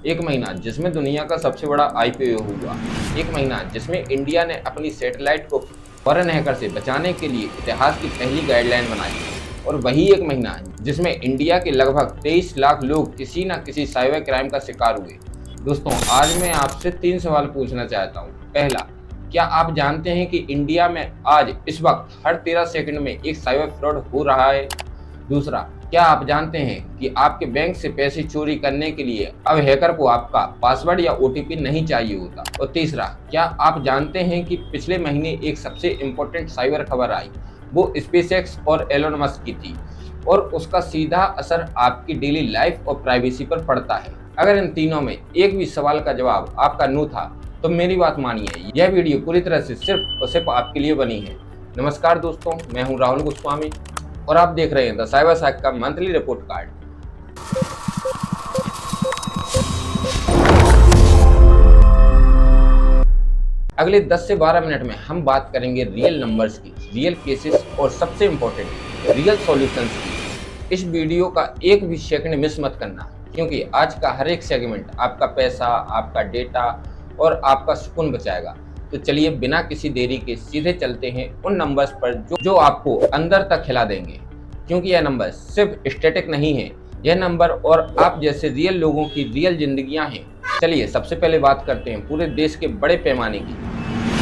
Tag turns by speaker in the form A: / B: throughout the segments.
A: एक महीना जिसमें दुनिया का सबसे बड़ा आईपीओ हुआ, एक महीना जिसमें इंडिया ने अपनी सैटेलाइट को फॉरेन हैकर से बचाने के लिए इतिहास की पहली गाइडलाइन बनाई, और वही एक महीना जिसमें इंडिया के लगभग 23 लाख लोग किसी न किसी साइबर क्राइम का शिकार हुए। दोस्तों, आज मैं आपसे 3 सवाल पूछना चाहता हूँ। पहला, क्या आप जानते हैं कि इंडिया में आज इस वक्त हर 13 सेकंड में एक साइबर फ्रॉड हो रहा है? दूसरा, क्या आप जानते हैं कि आपके बैंक से पैसे चोरी करने के लिए अब हैकर को आपका पासवर्ड या ओटीपी नहीं चाहिए होता? और तीसरा, क्या आप जानते हैं कि पिछले महीने एक सबसे इम्पोर्टेंट साइबर खबर आई, वो स्पेसएक्स और एलोन मस्क की थी, और उसका सीधा असर आपकी डेली लाइफ और प्राइवेसी पर पड़ता है। अगर इन तीनों में एक भी सवाल का जवाब आपका नो था, तो मेरी बात मानिए, यह वीडियो पूरी तरह से सिर्फ और सिर्फ आपके लिए बनी है। नमस्कार दोस्तों, मैं हूं राहुल गोस्वामी और आप देख रहे हैं द साइबर सैक का मंथली रिपोर्ट कार्ड। अगले 10 से 12 मिनट में हम बात करेंगे रियल नंबर्स की, रियल केसेस और सबसे इम्पोर्टेंट रियल सॉल्यूशंस की। इस वीडियो का एक भी सेकंड मिस मत करना, क्योंकि आज का हर एक सेगमेंट आपका पैसा, आपका डेटा और आपका सुकून बचाएगा। तो चलिए बिना किसी देरी के सीधे चलते हैं उन नंबर्स पर जो आपको अंदर तक हिला देंगे, क्योंकि यह नंबर सिर्फ स्टैटिक नहीं है, यह नंबर और आप जैसे रियल लोगों की रियल जिंदगियां हैं। चलिए सबसे पहले बात करते हैं पूरे देश के बड़े पैमाने की।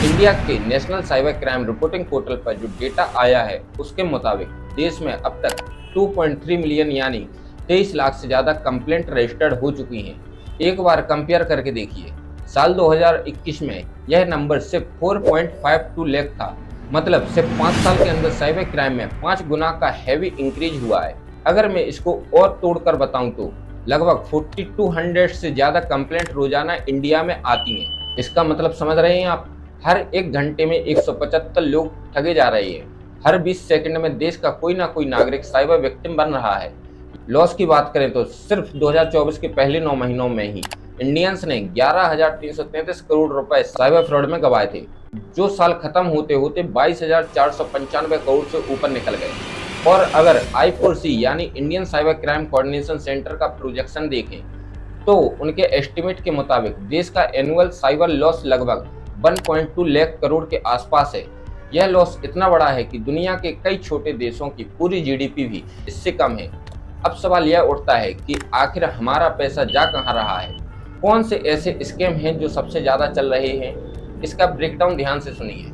A: इंडिया के national cyber crime reporting portal पर जो डेटा आया है, उसके मुताबिक देश में अब तक 2.3 मिलियन यानी 23 लाख से ज़्यादा कंप्लेंट रजिस्टर्ड हो चुकी हैं। एक बार कंपेयर करके देखिए, साल 2021 में यह नंबर सिर्फ 4.52 लाख था। मतलब सिर्फ 5 साल के अंदर साइबर क्राइम में 5 गुना का हैवी इंक्रीज हुआ है। अगर मैं इसको और तोड़कर बताऊं तो लगभग 4200 से ज़्यादा कंप्लेंट रोजाना इंडिया में आती हैं। इसका मतलब समझ रहे हैं आप, हर 1 घंटे में 175 लोग ठगे जा रहे हैं। हर 20 सेकंड में देश का कोई ना कोई नागरिक साइबर विक्टिम बन रहा है। लॉस की बात करें तो सिर्फ 2024 के पहले 9 महीनों में ही इंडियंस ने 11,333 करोड़ रुपए साइबर फ्रॉड में गंवाए थे, जो साल खत्म होते होते 22,495 करोड़ से ऊपर निकल गए। और अगर I4C यानी Indian cyber crime coordination centre का प्रोजेक्शन देखें, तो उनके एस्टिमेट के मुताबिक देश का एनुअल साइबर लॉस लगभग 1.2 लाख करोड़ के आसपास है। यह लॉस इतना बड़ा है कि दुनिया के कई छोटे देशों की पूरी जीडीपी भी इससे कम है। अब सवाल यह उठता है कि आखिर हमारा पैसा जा कहाँ रहा है? कौन से ऐसे स्कैम हैं जो सबसे ज़्यादा चल रहे हैं? इसका ब्रेकडाउन ध्यान से सुनिए।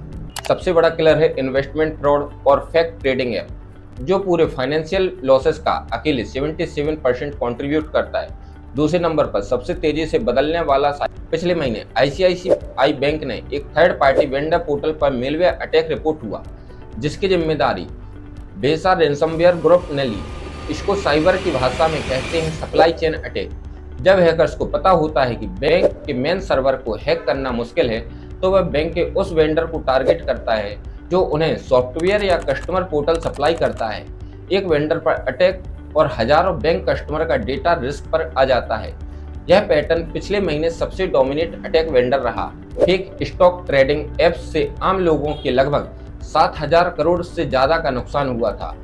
A: सबसे बड़ा किलर है इन्वेस्टमेंट फ्रॉड और फेक ट्रेडिंग ऐप, जो पूरे फाइनेंशियल लॉसेस का अकेले 77% कंट्रीब्यूट करता है। दूसरे नंबर पर सबसे तेजी से बदलने वाला पिछले महीने ICICI बैंक ने एक थर्ड पार्टी वेंडर पोर्टल पर मेलवेयर अटैक रिपोर्ट हुआ, जिसकी जिम्मेदारी बेसा रैंसमवेयर ग्रुप ने ली। इसको साइबर की भाषा में कहते हैं सप्लाई चेन अटैक। जब हैकर्स को पता होता है कि बैंक के मेन सर्वर को हैक करना मुश्किल है, तो वह बैंक के उस वेंडर को टारगेट करता है जो उन्हें सॉफ्टवेयर या कस्टमर पोर्टल सप्लाई करता है। एक वेंडर पर अटैक और हजारों बैंक कस्टमर का डेटा रिस्क पर आ जाता है। यह पैटर्न पिछले महीने सबसे डोमिनेट अटैक वेंडर रहा। फेक स्टॉक ट्रेडिंग एप्स से आम लोगों के लगभग 7,000 करोड़ से ज्यादा का नुकसान हुआ था,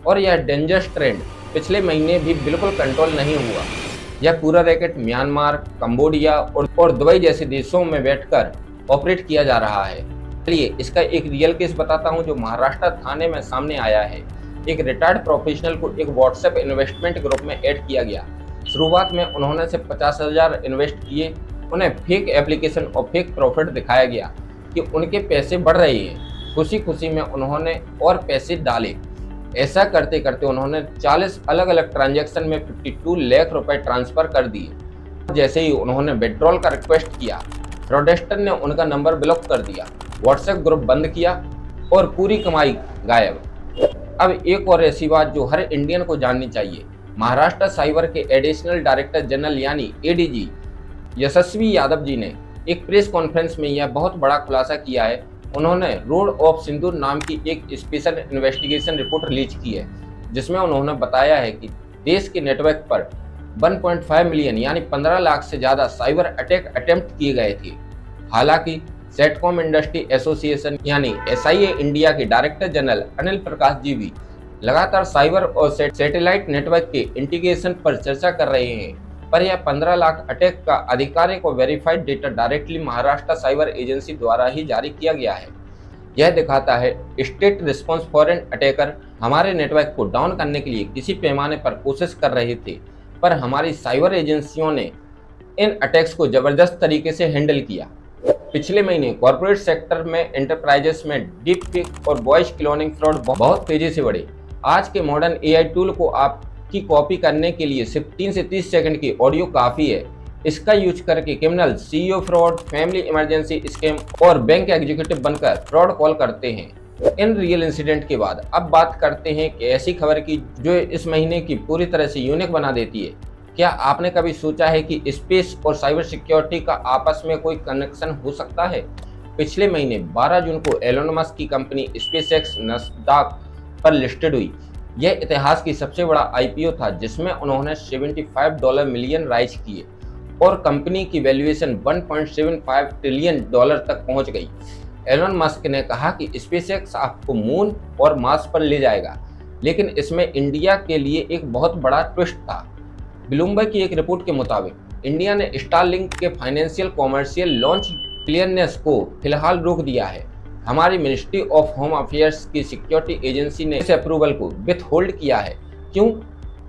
A: और यह डेंजरस ट्रेंड पिछले महीने भी बिल्कुल कंट्रोल नहीं हुआ। यह पूरा रैकेट म्यांमार, कंबोडिया और दुबई जैसे देशों में बैठकर ऑपरेट किया जा रहा है। चलिए इसका एक रियल केस बताता हूं जो महाराष्ट्र थाने में सामने आया है। एक रिटायर्ड प्रोफेशनल को एक व्हाट्सएप इन्वेस्टमेंट ग्रुप में ऐड किया गया। शुरुआत में उन्होंने सिर्फ 50,000 इन्वेस्ट किए। उन्हें फेक एप्लीकेशन और फेक प्रॉफिट दिखाया गया कि उनके पैसे बढ़ रहे हैं। खुशी खुशी में उन्होंने और पैसे डाले। ऐसा करते करते उन्होंने 40 अलग अलग ट्रांजैक्शन में 52 लाख रुपए ट्रांसफर कर दिए। जैसे ही उन्होंने विड्रॉल का रिक्वेस्ट किया, फ्रॉडस्टर ने उनका नंबर ब्लॉक कर दिया, व्हाट्सएप ग्रुप बंद किया और पूरी कमाई गायब। अब एक और ऐसी बात जो हर इंडियन को जाननी चाहिए। महाराष्ट्र साइबर के एडिशनल डायरेक्टर जनरल यानी ADG यशस्वी यादव जी ने एक प्रेस कॉन्फ्रेंस में यह बहुत बड़ा खुलासा किया है। उन्होंने रोड ऑफ सिंदूर नाम की एक स्पेशल इन्वेस्टिगेशन रिपोर्ट रिलीज की है, जिसमें उन्होंने बताया है कि देश के नेटवर्क पर 1.5 मिलियन यानी 15 लाख से ज़्यादा साइबर अटैक अटेम्प्ट किए गए थे। हालांकि सेटकॉम इंडस्ट्री एसोसिएशन यानी SIA इंडिया के डायरेक्टर जनरल अनिल प्रकाश जी भी लगातार साइबर और सैटेलाइट नेटवर्क के इंटीग्रेशन पर चर्चा कर रहे हैं। पर यह 15 लाख अटैक का आधिकारिक और verified data directly Maharashtra cyber agency द्वारा ही जारी किया गया है। यह दिखाता है स्टेट रिस्पॉन्स फॉरेन अटैकर हमारे नेटवर्क को डाउन करने के लिए किसी पैमाने पर कोशिश कर रहे थे, पर हमारी साइबर एजेंसियों ने इन अटैक्स को जबरदस्त तरीके से हैंडल किया। पिछले महीने कॉर्पोरेट सेक्टर में एंटरप्राइजेस में डीप फेक और वॉइस क्लोनिंग फ्रॉड बहुत तेजी से बढ़े। आज के मॉडर्न एआई टूल को आपकी कॉपी करने के लिए सिर्फ 3 से 30 सेकंड की ऑडियो काफ़ी है। इसका यूज करके criminal CEO fraud, family emergency scam और बैंक एग्जीक्यूटिव बनकर फ्रॉड कॉल करते हैं। इन रियल इंसिडेंट के बाद अब बात करते हैं कि ऐसी खबर की जो इस महीने की पूरी तरह से यूनिक बना देती है। क्या आपने कभी सोचा है कि स्पेस और साइबर सिक्योरिटी का आपस में कोई कनेक्शन हो सकता है? पिछले महीने 12 जून को एलोन मस्क की कंपनी स्पेसएक्स नस्डैक पर लिस्टेड हुई। यह इतिहास की सबसे बड़ा आईपीओ था जिसमें उन्होंने $75 मिलियन राइज किए और कंपनी की वैल्यूएशन $1.75 ट्रिलियन तक पहुंच गई। एलोन मस्क ने कहा कि स्पेसएक्स आपको मून और मार्स पर ले जाएगा, लेकिन इसमें इंडिया के लिए एक बहुत बड़ा ट्विस्ट था। ब्लूमबर्ग की एक रिपोर्ट के मुताबिक इंडिया ने स्टारलिंक के फाइनेंशियल कॉमर्शियल लॉन्च क्लियरनेस को फिलहाल रोक दिया है। हमारी मिनिस्ट्री ऑफ होम अफेयर्स की सिक्योरिटी एजेंसी ने इस अप्रूवल को विथ होल्ड किया है। क्यों?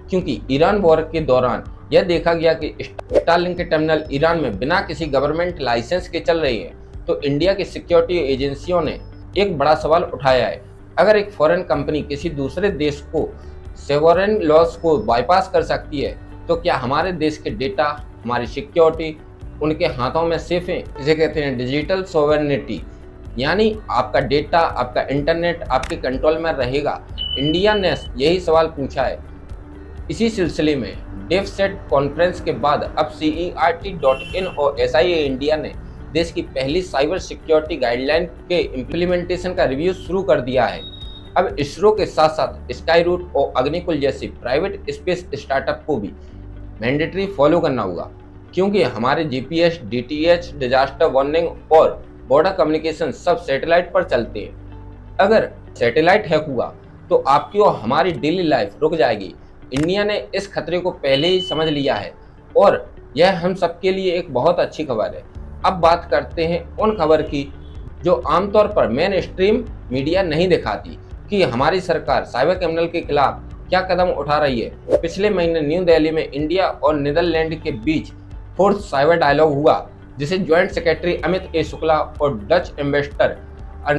A: क्योंकि ईरान वॉर के दौरान यह देखा गया कि स्टारलिंक के टर्मिनल ईरान में बिना किसी गवर्नमेंट लाइसेंस के चल रही है। तो इंडिया की सिक्योरिटी एजेंसियों ने एक बड़ा सवाल उठाया है। अगर एक फॉरेन कंपनी किसी दूसरे देश को सोवरेन लॉज को बाईपास कर सकती है, तो क्या हमारे देश के डेटा, हमारी सिक्योरिटी उनके हाथों में सेफ है? इसे कहते हैं डिजिटल सोवरेनिटी, यानी आपका डेटा, आपका इंटरनेट आपके कंट्रोल में रहेगा। इंडिया ने यही सवाल पूछा है। इसी सिलसिले में डेफसेट कॉन्फ्रेंस के बाद अब CERT.in और SIA इंडिया ने देश की पहली साइबर सिक्योरिटी गाइडलाइन के इम्प्लीमेंटेशन का रिव्यू शुरू कर दिया है। अब इसरो के साथ साथ स्काईरूट और अग्निकुल जैसे प्राइवेट स्पेस स्टार्टअप को भी मैंडेटरी फॉलो करना होगा, क्योंकि हमारे GPS, DTH, डिजास्टर वार्निंग और बॉर्डर कम्युनिकेशन सब सैटेलाइट पर चलते हैं। अगर सैटेलाइट हैक हुआ तो आपकी और हमारी डेली लाइफ रुक जाएगी। इंडिया ने इस खतरे को पहले ही समझ लिया है और यह हम सबके लिए एक बहुत अच्छी खबर है। अब बात करते हैं उन खबर की जो आमतौर पर मेन स्ट्रीम मीडिया नहीं दिखाती कि हमारी सरकार साइबर क्रिमिनल के खिलाफ क्या कदम उठा रही है। पिछले महीने न्यू दिल्ली में इंडिया और नीदरलैंड के बीच 4th साइबर डायलॉग हुआ, जिसे ज्वाइंट सेक्रेटरी अमित ए शुक्ला और डच एम्बेसडर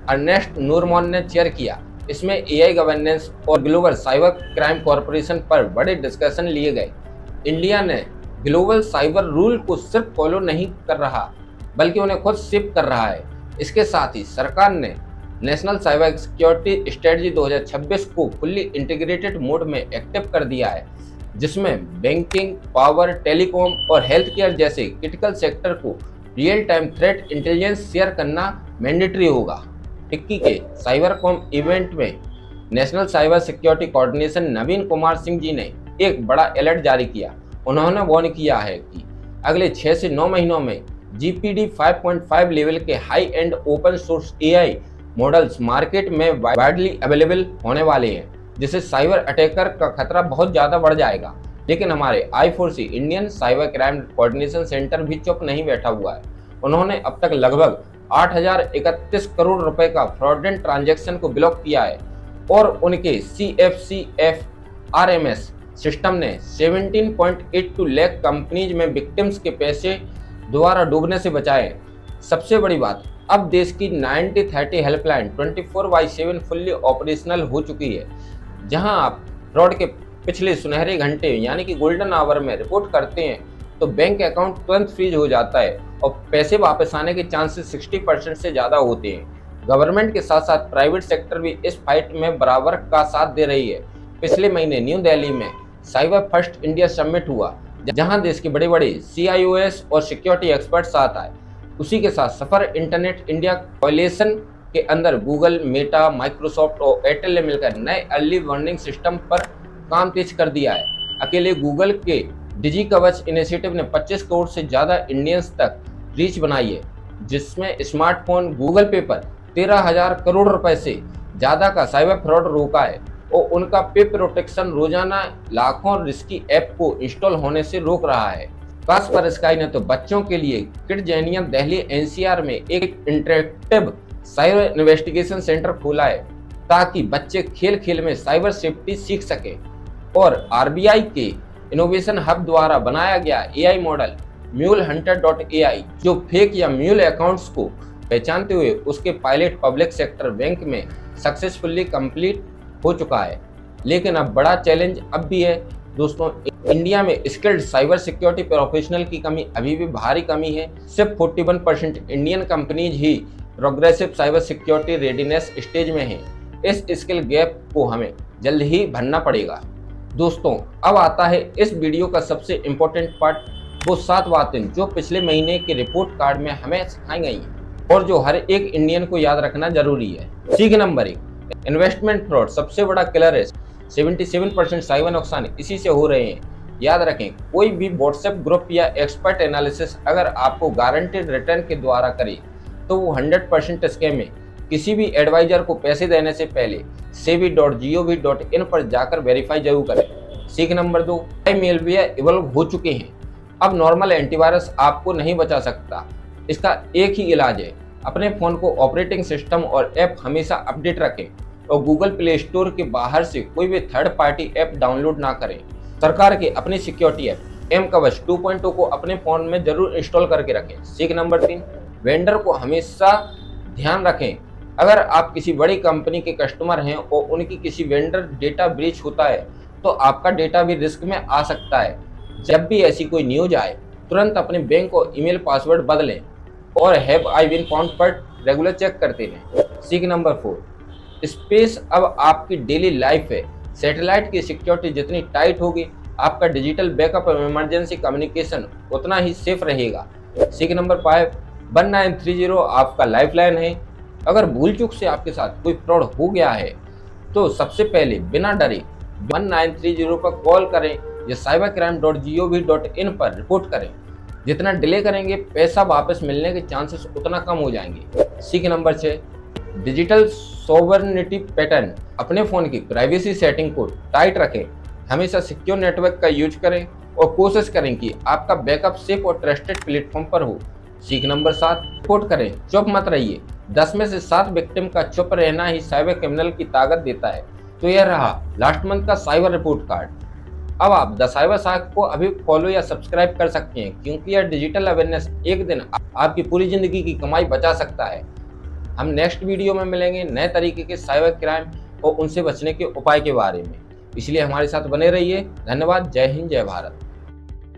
A: अर्नेस्ट नूरमॉन ने चेयर किया। इसमें AI गवर्नेंस और ग्लोबल साइबर क्राइम कॉरपोरेशन पर बड़े डिस्कशन लिए गए। इंडिया ने ग्लोबल साइबर रूल को सिर्फ फॉलो नहीं कर रहा, बल्कि उन्हें खुद शिप कर रहा है। इसके साथ ही सरकार ने नेशनल साइबर सिक्योरिटी स्ट्रेटजी 2026 को फुल्ली इंटीग्रेटेड मोड में एक्टिव कर दिया है, जिसमें बैंकिंग, पावर, टेलीकॉम और हेल्थ केयर जैसे क्रिटिकल सेक्टर को real time threat intelligence share करना मैंडेटरी होगा। टिक्की के साइबर कॉम इवेंट में नेशनल साइबर सिक्योरिटी कोऑर्डिनेशन नवीन कुमार सिंह जी ने एक बड़ा अलर्ट जारी किया। उन्होंने वार्न किया है कि अगले 6 से 9 महीनों में GPT 5.5 लेवल के high and open source AI models market में वाइडली अवेलेबल होने वाले हैं, जिससे साइबर अटैकर का खतरा बहुत ज़्यादा बढ़ जाएगा। लेकिन हमारे I4C Indian cyber crime coordination centre भी चुप नहीं बैठा हुआ है। उन्होंने अब तक लगभग 8,031 करोड़ रुपए का फ्रॉडलेंट ट्रांजैक्शन को ब्लॉक किया है और उनके CFCF RMS सिस्टम ने 17.82 लाख कंपनीज में विक्टिम्स के पैसे दोबारा डूबने से बचाए। सबसे बड़ी बात, अब देश की 9030 हेल्पलाइन 24/7 फुल्ली ऑपरेशनल हो चुकी है, जहां आप फ्रॉड के पिछले सुनहरे घंटे यानी कि गोल्डन आवर में रिपोर्ट करते हैं तो बैंक अकाउंट तुरंत फ्रीज हो जाता है और पैसे वापस आने के चांसेस 60% से ज़्यादा होते हैं। गवर्नमेंट के साथ साथ प्राइवेट सेक्टर भी इस फाइट में बराबर का साथ दे रही है। पिछले महीने न्यू दिल्ली में साइबर फर्स्ट इंडिया समिट हुआ, जहां देश के बड़े बड़े CIOs और सिक्योरिटी एक्सपर्ट साथ आए। उसी के साथ सफर इंटरनेट इंडिया कोएलिशन के अंदर गूगल, मेटा, माइक्रोसॉफ्ट और एयरटेल ने मिलकर नए अर्ली वार्निंग सिस्टम पर काम तेज कर दिया है। अकेले गूगल के डिजी कवच इनिशिएटिव ने 25 करोड़ से ज़्यादा इंडियंस तक रीच बनाई है, जिसमें स्मार्टफोन, गूगल पे पर 13,000 करोड़ रुपए से ज़्यादा का साइबर फ्रॉड रोका है। और उनका पे प्रोटेक्शन रोजाना लाखों रिस्की ऐप को इंस्टॉल होने से रोक रहा है। कास्परस्काई ने तो बच्चों के लिए किड्जेनियम दिल्ली एनसीआर में एक इंटरेक्टिव साइबर इन्वेस्टिगेशन सेंटर खोला है ताकि बच्चे खेल खेल में साइबर सेफ्टी सीख सके। और आरबीआई के इनोवेशन हब द्वारा बनाया गया एआई मॉडल MuleHunter.ai जो फेक या म्यूल अकाउंट्स को पहचानते हुए उसके पायलट पब्लिक सेक्टर बैंक में सक्सेसफुली कंप्लीट हो चुका है। लेकिन अब बड़ा चैलेंज अब भी है दोस्तों, इंडिया में स्किल्ड साइबर सिक्योरिटी प्रोफेशनल की कमी अभी भी भारी कमी है। सिर्फ 41% इंडियन कंपनीज ही progressive cyber security readiness stage में है। इस स्किल गैप को हमें जल्द ही भरना पड़ेगा। दोस्तों अब आता है इस वीडियो का सबसे इम्पोर्टेंट पार्ट, वो 7 बातें जो पिछले महीने के रिपोर्ट कार्ड में हमें सिखाई गई हैं और जो हर एक इंडियन को याद रखना जरूरी है। सीख नंबर 1, इन्वेस्टमेंट फ्रॉड सबसे बड़ा किलर है। 77% साइबर नुकसान इसी से हो रहे हैं। याद रखें, कोई भी व्हाट्सएप ग्रुप या एक्सपर्ट एनालिसिस अगर आपको गारंटेड रिटर्न के द्वारा करे तो वो 100% स्कैम है। किसी भी एडवाइजर को पैसे देने से पहले sebi.gov.in पर जाकर वेरीफाई जरूर करें। सीख नंबर 2, मेलवेयर इवॉल्व हो चुके हैं। अब नॉर्मल एंटीवायरस आपको नहीं बचा सकता। इसका एक ही इलाज है, अपने फ़ोन को ऑपरेटिंग सिस्टम और ऐप हमेशा अपडेट रखें और गूगल प्ले स्टोर के बाहर से कोई भी थर्ड पार्टी ऐप डाउनलोड ना करें। सरकार के अपनी सिक्योरिटी ऐप एम कवच 2.0 को अपने फ़ोन में जरूर इंस्टॉल करके रखें। सीख नंबर 3, वेंडर को हमेशा ध्यान रखें। अगर आप किसी बड़ी कंपनी के कस्टमर हैं और उनकी किसी वेंडर डेटा ब्रीच होता है तो आपका डेटा भी रिस्क में आ सकता है। जब भी ऐसी कोई न्यूज आए तुरंत अपने बैंक और ईमेल पासवर्ड बदलें और हैव आई बीन फाउंड पर रेगुलर चेक करते रहें। सीख नंबर 4, स्पेस अब आपकी डेली लाइफ है। सैटेलाइट की सिक्योरिटी जितनी टाइट होगी आपका डिजिटल बैकअप और इमरजेंसी कम्युनिकेशन उतना ही सेफ रहेगा। सीख नंबर 5, 1930 आपका लाइफलाइन है। अगर भूल चूक से आपके साथ कोई फ्रॉड हो गया है तो सबसे पहले बिना डरे 1930 पर कॉल करें या cybercrime.gov.in पर रिपोर्ट करें। जितना डिले करेंगे पैसा वापस मिलने के चांसेस उतना कम हो जाएंगे। सीख नंबर 6, डिजिटल सॉवरेनिटी पैटर्न अपने फ़ोन की प्राइवेसी सेटिंग को टाइट रखें। हमेशा सिक्योर नेटवर्क का यूज करें और कोशिश करें कि आपका बैकअप सेफ और ट्रस्टेड प्लेटफॉर्म पर हो। सीख नंबर 7, रिपोर्ट करें, चुप मत रहिए। 10 में से 7 विक्टिम का चुप रहना ही साइबर क्रिमिनल की ताकत देता है। तो यह रहा लास्ट मंथ का साइबर रिपोर्ट कार्ड। अब आप द साइबर शार्क को अभी फॉलो या सब्सक्राइब कर सकते हैं क्योंकि यह डिजिटल अवेयरनेस एक दिन आपकी पूरी जिंदगी की कमाई बचा सकता है। हम नेक्स्ट वीडियो में मिलेंगे नए तरीके के साइबर क्राइम और उनसे बचने के उपाय के बारे में, इसलिए हमारे साथ बने रहिए। धन्यवाद। जय हिंद, जय भारत।